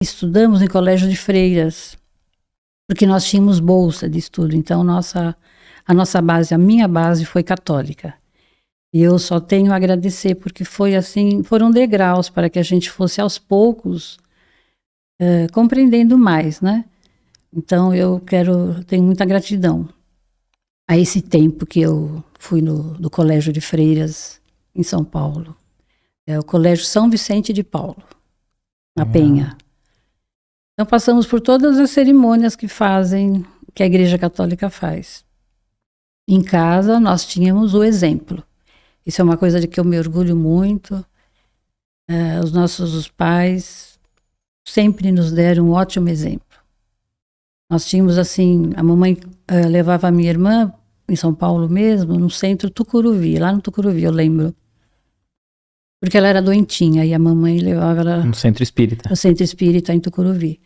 estudamos em colégio de freiras, porque nós tínhamos bolsa de estudo, então a nossa base, a minha base foi católica. E eu só tenho a agradecer, porque foi assim, foram degraus para que a gente fosse aos poucos compreendendo mais, né? Então tenho muita gratidão a esse tempo que eu fui do Colégio de Freiras em São Paulo. É o Colégio São Vicente de Paulo, na Penha. Então passamos por todas as cerimônias que a Igreja Católica faz. Em casa nós tínhamos o exemplo. Isso é uma coisa de que eu me orgulho muito. Os nossos pais sempre nos deram um ótimo exemplo. Nós tínhamos assim, a mamãe levava a minha irmã, em São Paulo mesmo, no centro Tucuruvi, lá no Tucuruvi, eu lembro. Porque ela era doentinha e a mamãe levava ela... No centro espírita. No centro espírita, em Tucuruvi.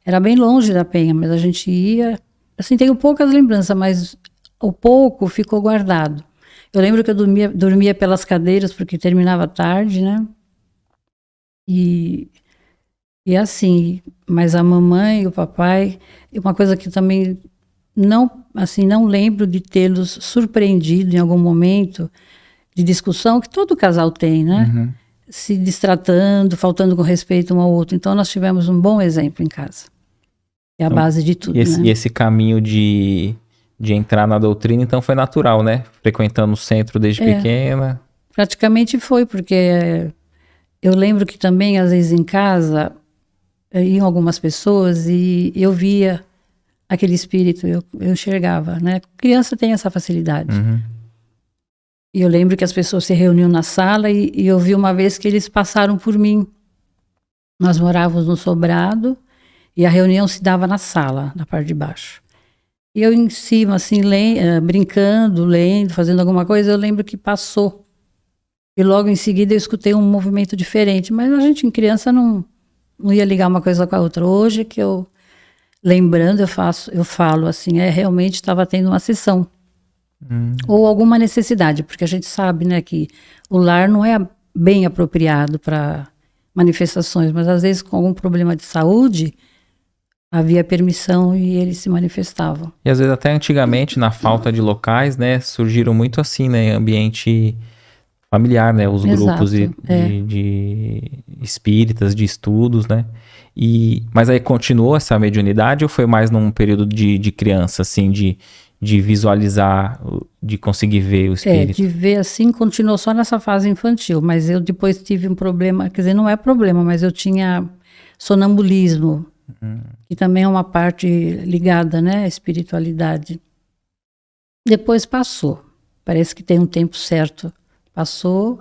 Era bem longe da Penha, mas a gente ia... Assim, tenho poucas lembranças, mas o pouco ficou guardado. Eu lembro que eu dormia pelas cadeiras, porque terminava tarde, né? E assim, mas a mamãe e o papai, uma coisa que também não lembro de tê-los surpreendido em algum momento de discussão, que todo casal tem, né? Uhum. Se distratando, faltando com respeito um ao outro. Então nós tivemos um bom exemplo em casa. É a base de tudo, né? E esse caminho de entrar na doutrina, então foi natural, né? Frequentando o centro desde pequena. Praticamente foi, porque eu lembro que também, às vezes, em casa, iam algumas pessoas e eu via aquele espírito, eu enxergava, né? Criança tem essa facilidade. Uhum. E eu lembro que as pessoas se reuniam na sala e eu vi uma vez que eles passaram por mim. Nós morávamos no sobrado e a reunião se dava na sala, na parte de baixo. E eu em cima, assim, brincando, lendo, fazendo alguma coisa, eu lembro que passou. E logo em seguida eu escutei um movimento diferente. Mas a gente, em criança, não ia ligar uma coisa com a outra. Hoje que eu, lembrando, eu falo assim, realmente estava tendo uma sessão. Ou alguma necessidade, porque a gente sabe, né, que o lar não é bem apropriado para manifestações, mas às vezes com algum problema de saúde, havia permissão e eles se manifestavam. E às vezes até antigamente, na falta de locais, né, surgiram muito assim, né, ambiente familiar, né, os grupos de espíritas, de estudos, né, mas aí continuou essa mediunidade ou foi mais num período de criança, assim, de visualizar, de conseguir ver o espírito? De ver assim, continuou só nessa fase infantil, mas eu depois tive um problema, quer dizer, não é problema, mas eu tinha sonambulismo, que também é uma parte ligada, né, à espiritualidade. Depois passou, parece que tem um tempo certo, passou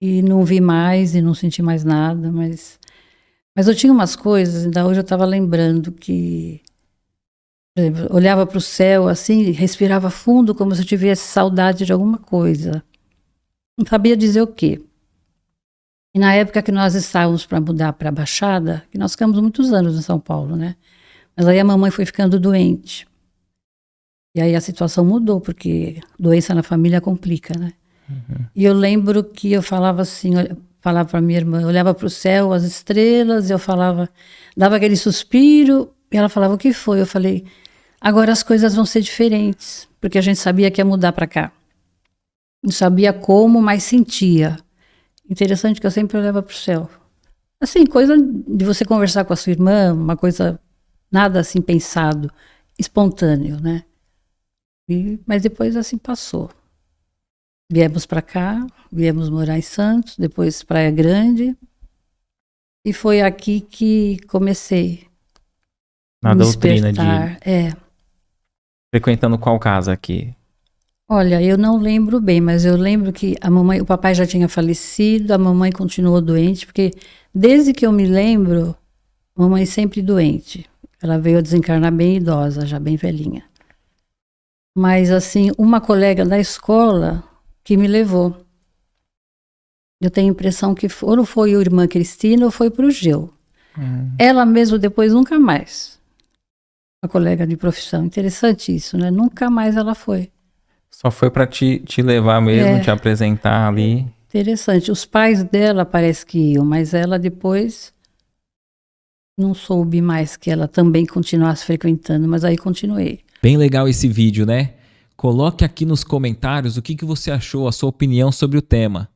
e não vi mais e não senti mais nada, mas eu tinha umas coisas, ainda hoje eu estava lembrando que, por exemplo, olhava para o céu assim, respirava fundo como se eu tivesse saudade de alguma coisa. Não sabia dizer o quê. E na época que nós estávamos para mudar para a Baixada, que nós ficamos muitos anos em São Paulo, né? Mas aí a mamãe foi ficando doente. E aí a situação mudou, porque doença na família complica, né? Uhum. E eu lembro que eu falava assim, falava para minha irmã, eu olhava para o céu, as estrelas, eu falava, dava aquele suspiro, e ela falava, o que foi? Eu falei, agora as coisas vão ser diferentes, porque a gente sabia que ia mudar para cá. Não sabia como, mas sentia. Interessante que eu sempre olhava para o céu. Assim, coisa de você conversar com a sua irmã, uma coisa nada assim pensado, espontâneo, né? Mas depois assim passou. Viemos para cá, viemos morar em Santos, depois Praia Grande, e foi aqui que comecei na doutrina despertar. Frequentando qual casa aqui? Olha, eu não lembro bem, mas eu lembro que o papai já tinha falecido, a mamãe continuou doente, porque desde que eu me lembro, a mamãe sempre doente. Ela veio a desencarnar bem idosa, já bem velhinha. Mas assim, uma colega da escola que me levou. Eu tenho a impressão que ou não foi a irmã Cristina ou foi para o Geu. Ela mesmo depois nunca mais. Uma colega de profissão. Interessante isso, né? Nunca mais ela foi. Só foi para te levar mesmo, te apresentar ali. Interessante. Os pais dela parece que iam, mas ela depois não soube mais que ela também continuasse frequentando, mas aí continuei. Bem legal esse vídeo, né? Coloque aqui nos comentários o que você achou, a sua opinião sobre o tema.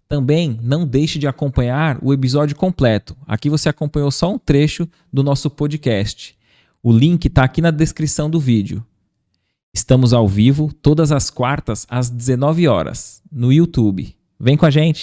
Também não deixe de acompanhar o episódio completo. Aqui você acompanhou só um trecho do nosso podcast. O link está aqui na descrição do vídeo. Estamos ao vivo todas as quartas às 19 horas no YouTube. Vem com a gente!